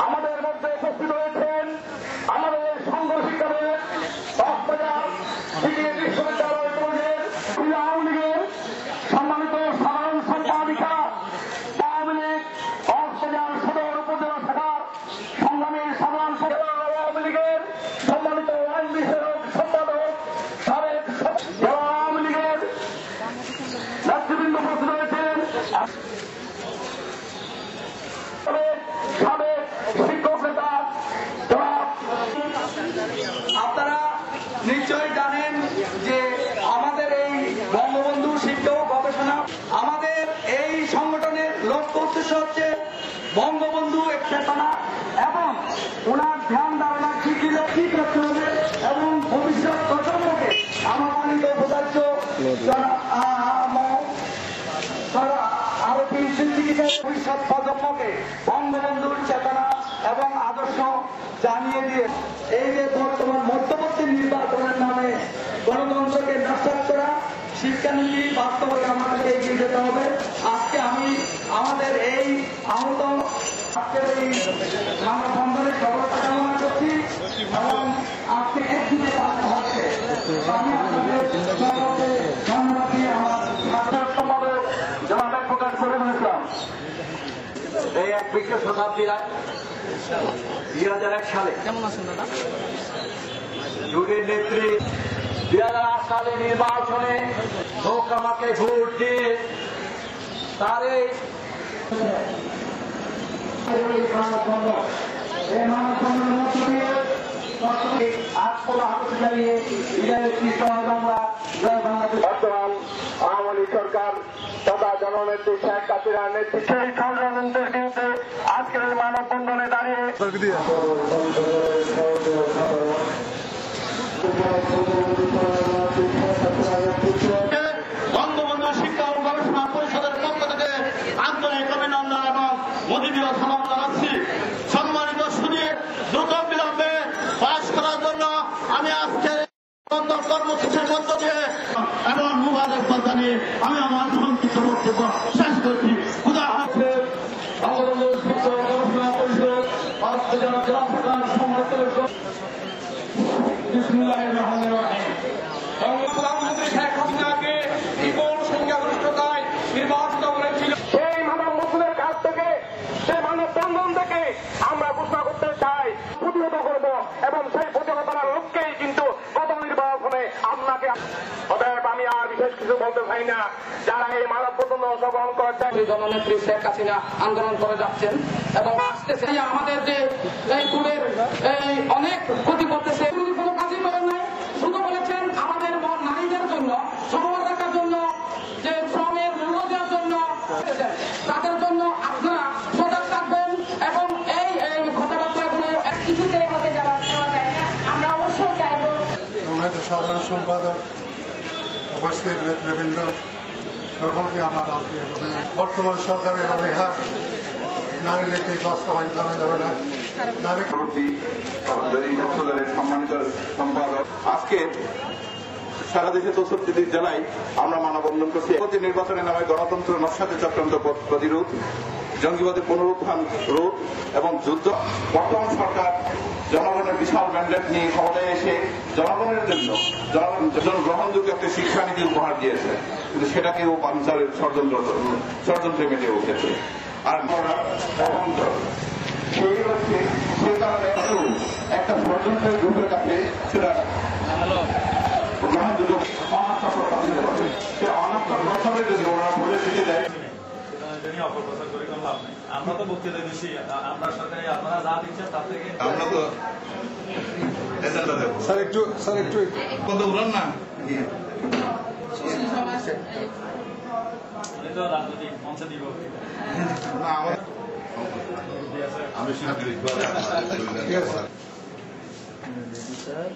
আমাদের মধ্যে উপস্থিত রয়েছেন আমাদের সংগঠিকারে বিশ্ববিদ্যালয় আওয়ামী লীগের সম্মানিত সাধারণ সম্পাদিকা, আওয়ামী লীগ কক্সবাজার সদর উপজেলা শাখার সংগ্রামী সাধারণ আওয়ামী লীগের সম্মানিত আইন বিষয়ক সম্পাদক, সাবেক আওয়ামী লীগের নেতৃবৃন্দ উপস্থিত রয়েছেন, সাবেক শিক্ষক নেতা। আপনারা নিশ্চয়ই জানেন যে আমাদের এই বঙ্গবন্ধু শিক্ষা ও গবেষণা, আমাদের এই সংগঠনের লক্ষ্য উদ্দেশ্য হচ্ছে বঙ্গবন্ধু এক চেতনা এবং ওনার ধ্যান ধারণা কি কি করতে হবে এবং ভবিষ্যৎ প্রজন্মকে আমানিত বোধার্য আরো ভবিষ্যৎ প্রজন্মকে বঙ্গবন্ধুর চেতনা এবং আদর্শ জানিয়ে দিয়ে এই যে বর্তমান মধ্যবর্তী নির্বাচনের নামে গণতন্ত্রকে নষ্ট করা, শিক্ষানীতি বাস্তবায়ন আমাদেরকে এগিয়ে যেতে হবে। আজকে আমি আমাদের এই আহত আজকের এই মানববন্ধনের সফলতা কামনা করছি এবং আজকে একদিনে পাঠানো হচ্ছে। আমি আপনাদের ধন্যবাদ দিয়ে আমার সম্পাদক জনাব প্রকাশ করে বলেছিলাম এই 21 শতাব্দীর 2001 সালে কেমন আছেন দাদা যুগের নেত্রী 2008 সালে নির্বাচনে লোক আমাকে ভোট দিয়ে তার এই বর্তমান আওয়ামী লীগ সরকার তথা জননেত্রী শেখ হাসিনার নেতৃত্বে ষড়যন্ত্রের বিরুদ্ধে আজকের মানববন্ধনে দাঁড়িয়ে বঙ্গবন্ধু শিক্ষা ও গবেষণা পরিষদের পক্ষ থেকে আন্তরিক অভিনন্দন এবং মোদীয় সম্মান জানাচ্ছি। সম্মানিত শুনে দ্রুত বিলম্বে পাশ করার জন্য আমি আজকে কর্মসূচির মধ্য দিয়ে এবং মুবারকবাদ জানিয়ে আমি আমার সংক্ষিপ্ত বক্তব্য শেষ করছি। খুদা হাফেজ। বঙ্গবন্ধু শিক্ষা ও গবেষণা পরিষদ জেলা শাখার সংগঠনের বিসমিল্লাহির রহমানির রহিম। প্রধানমন্ত্রী শেখ হাসিনাকে বিপুল সংখ্যাগরিষ্ঠতায় নির্বাচিত করেছিল। সেই মানব মুসলিমের কাছ থেকে, সেই মানব বন্ধন থেকে আমরা ঘোষণা করতে চাই, প্রতিহত করব এবং সেই প্রতিহতার লক্ষ্যেই কিন্তু গত নির্বাচনে আপনাকে। অতএব আমি আর বিশেষ কিছু বলতে চাই না। যারা এই মানব বন্ধনে অংশগ্রহণ করেছেন, জননেত্রী শেখ হাসিনা আন্দোলন করে যাচ্ছেন এবং আসতেছে আমাদের যে এই দূরের এই অনেক ক্ষতি করতেছে, কোনো কাজই করেন নাই। শুধু বলেছেন আমাদের নারীদের জন্য সবল রাখার জন্য, যে শ্রমের মূল্য দেওয়ার জন্য, তাদের জন্য আপনারা সজাগ থাকবেন এবং এই কথাবার্তাগুলো কিছুতেই হতে যাওয়া যায় না। আমরা অবশ্যই চাইব সাধারণ সম্পাদক, উপস্থিত নেতৃবৃন্দ সকলকে আমার বর্তমান সরকারের অনীহা নারী নীতি বাস্তবায়ন করা যাবে না। সম্মানিত সম্পাদক, আজকে সারা দেশে 64 জেলায় আমরা মানববন্ধন করছি। নির্বাচনের নামে গণতন্ত্র নস্যাতে চক্রান্ত প্রতিরোধ, জঙ্গিবাদের পুনরুত্থান রোধ এবং যুদ্ধ। বর্তমান সরকার জনগণের বিশাল ম্যান্ডেট নিয়ে ক্ষমতায় এসে জনগণের জন্য গ্রহণযোগ্য একটা শিক্ষানীতি উপহার দিয়েছে, কিন্তু সেটাকেও পাঞ্চালের ষড়যন্ত্রে মেতে উঠেছে। আর সেই হচ্ছে সে কারণে একটা ষড়যন্ত্রের গ্রুপের কাছে সেটা গ্রহণযোগ্য সে অনাত্মক বছরের যদি ওনারা বলে দিতে দেয়। অপপ্রচার করে কোনো লাভ নেই। আমরা তো বক্তৃতা দিচ্ছি, আমরা সরকারি আপনারা যা দিচ্ছেন তার থেকে আমরা তো এজেন্ডা দেবো। স্যার একটু কথা বলেন না। তো রাজনৈতিক মঞ্চে দিব না, আমি স্যার